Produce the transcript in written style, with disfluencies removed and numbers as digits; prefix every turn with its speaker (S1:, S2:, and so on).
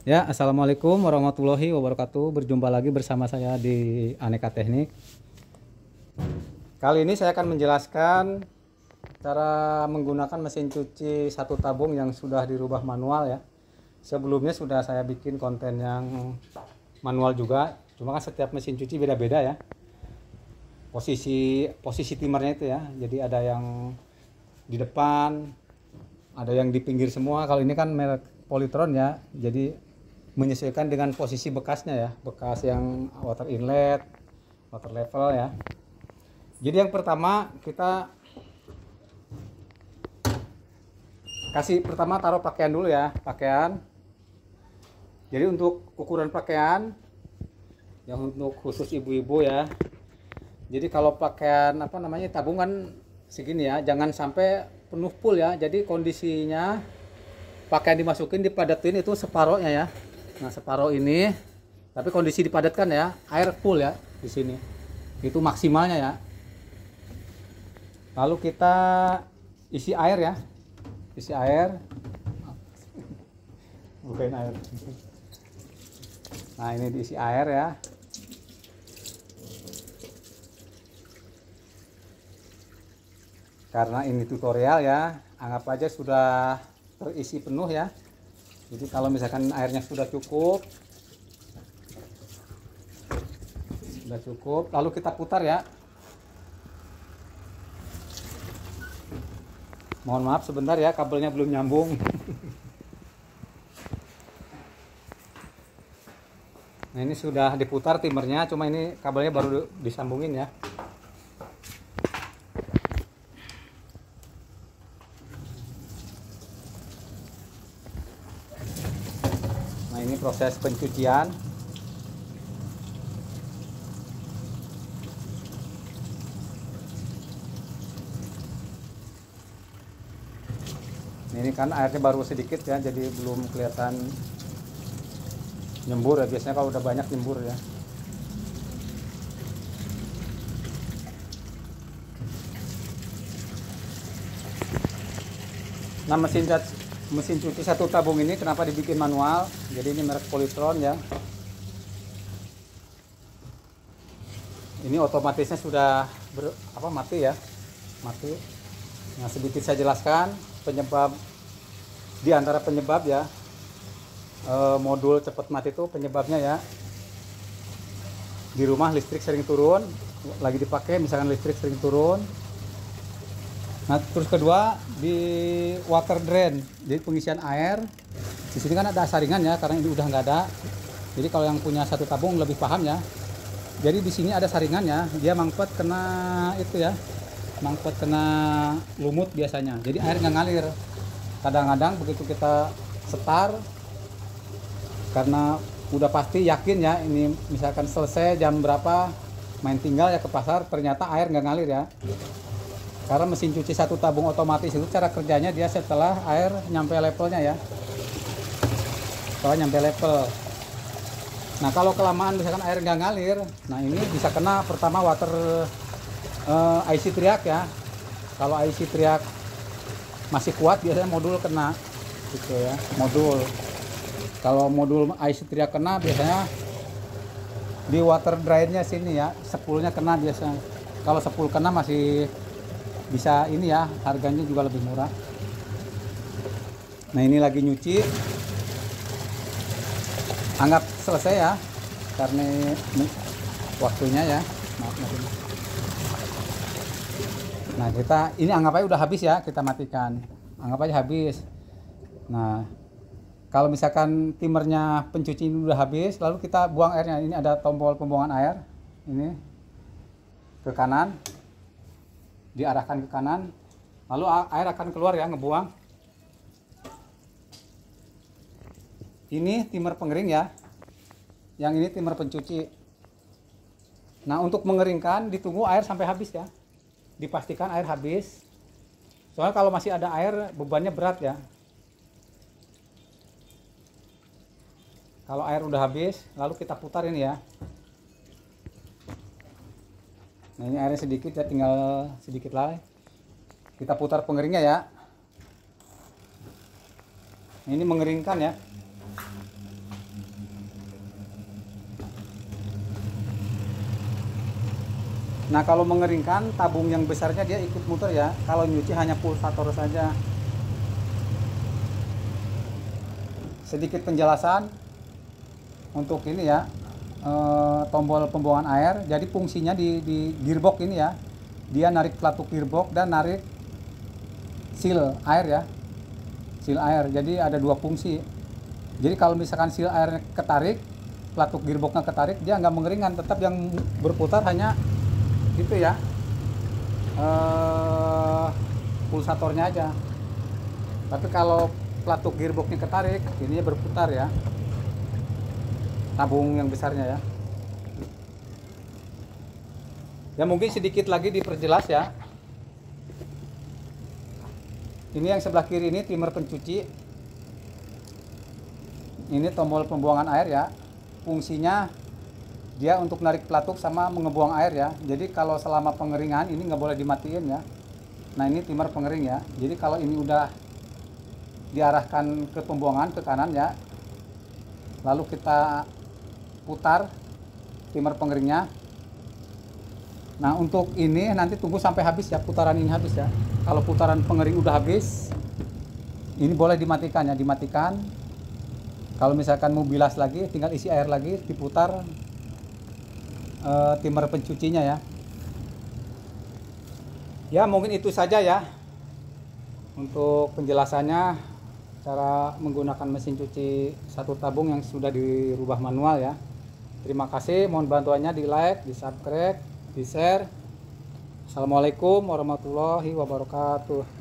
S1: Ya, assalamualaikum warahmatullahi wabarakatuh. Berjumpa lagi bersama saya di Aneka Teknik. Kali ini saya akan menjelaskan cara menggunakan mesin cuci satu tabung yang sudah dirubah manual ya. Sebelumnya sudah saya bikin konten yang manual juga, cuma kan setiap mesin cuci beda-beda ya. Posisi timernya itu ya. Jadi ada yang di depan, ada yang di pinggir semua. Kalau ini kan merek Polytron ya. Jadi menyesuaikan dengan posisi bekasnya ya, bekas yang water inlet, water level ya. Jadi yang pertama kita taruh pakaian dulu ya, pakaian. Jadi untuk ukuran pakaian yang untuk khusus ibu-ibu ya. Jadi kalau pakaian tabungan segini ya, jangan sampai penuh full ya. Jadi kondisinya pakaian dimasukin dipadatin itu separohnya ya. Nah, separuh ini, tapi kondisi dipadatkan ya, air full ya di sini. Itu maksimalnya ya. Lalu kita isi air ya. Isi air. Bukain air. Nah, ini diisi air ya. Karena ini tutorial ya, anggap aja sudah terisi penuh ya. Jadi kalau misalkan airnya sudah cukup, lalu kita putar ya. Mohon maaf sebentar ya, kabelnya belum nyambung. Nah, ini sudah diputar timernya, cuma ini kabelnya baru disambungin ya. Nah, ini proses pencucian. Ini kan airnya baru sedikit ya, jadi belum kelihatan nyembur ya. Biasanya kalau udah banyak nyembur ya. Nah, mesin cuci satu tabung ini kenapa dibikin manual? Jadi ini merek Polytron ya. Ini otomatisnya sudah mati ya, mati. Nah, sedikit saya jelaskan penyebab, di antara penyebab ya, modul cepat mati itu penyebabnya ya. Di rumah listrik sering turun, lagi dipakai misalkan listrik sering turun. Nah, terus kedua di water drain, jadi pengisian air. Di sini kan ada saringan ya, karena ini udah nggak ada. Jadi kalau yang punya satu tabung lebih paham ya. Jadi di sini ada saringannya, dia mangpet kena itu ya, mangpet kena lumut biasanya. Jadi air nggak ngalir. Kadang-kadang begitu kita setar, karena udah pasti yakin ya, ini misalkan selesai jam berapa, main tinggal ya ke pasar, ternyata air nggak ngalir ya. Karena mesin cuci satu tabung otomatis itu cara kerjanya dia setelah air nyampe levelnya ya. Setelah nyampe level. Nah, kalau kelamaan misalkan air nggak ngalir, nah ini bisa kena pertama water IC triak ya. Kalau IC triak masih kuat biasanya modul kena gitu ya, modul. Kalau modul IC triak kena biasanya di water drainnya sini ya, sepulnya kena biasanya. Kalau sepul kena masih bisa ini ya, harganya juga lebih murah. Nah, ini lagi nyuci, anggap selesai ya, karena waktunya ya. Maaf. Nah, ini anggap aja udah habis ya, kita matikan, anggap aja habis. Nah, kalau misalkan timernya pencuci ini udah habis, lalu kita buang airnya. Ini ada tombol pembuangan air, ini ke kanan, diarahkan ke kanan, lalu air akan keluar ya, ngebuang. Ini timer pengering ya, yang ini timer pencuci. Nah, untuk mengeringkan ditunggu air sampai habis ya, dipastikan air habis, soalnya kalau masih ada air bebannya berat ya. Kalau air udah habis, lalu kita putar ini ya. Nah, ini airnya sedikit ya, tinggal sedikit lagi. Kita putar pengeringnya ya. Ini mengeringkan ya. Nah kalau mengeringkan tabung yang besarnya dia ikut muter ya, kalau nyuci hanya pulsator saja. Sedikit penjelasan untuk ini ya, tombol pembuangan air. Jadi fungsinya di gearbox ini ya, dia narik pelatuk gearbox dan narik seal air ya, seal air. Jadi ada dua fungsi. Jadi kalau misalkan seal airnya ketarik, pelatuk gearboxnya ketarik, dia nggak mengeringkan, tetap yang berputar hanya itu ya, pulsatornya aja. Tapi kalau pelatuk gearboxnya ketarik, ini berputar ya, tabung yang besarnya ya. Ya mungkin sedikit lagi diperjelas ya. Ini yang sebelah kiri ini timer pencuci. Ini tombol pembuangan air ya. Fungsinya dia untuk narik pelatuk sama mengebuang air ya. Jadi kalau selama pengeringan ini nggak boleh dimatiin ya. Nah ini timer pengering ya. Jadi kalau ini udah diarahkan ke pembuangan ke kanan ya, lalu kita putar timer pengeringnya. Nah untuk ini nanti tunggu sampai habis ya, putaran ini habis ya. Kalau putaran pengering udah habis, ini boleh dimatikan ya, dimatikan. Kalau misalkan mau bilas lagi, tinggal isi air lagi, diputar timer pencucinya ya. Ya mungkin itu saja ya untuk penjelasannya, cara menggunakan mesin cuci satu tabung yang sudah dirubah manual ya. Terima kasih, mohon bantuannya di like, di subscribe, di share. Assalamualaikum warahmatullahi wabarakatuh.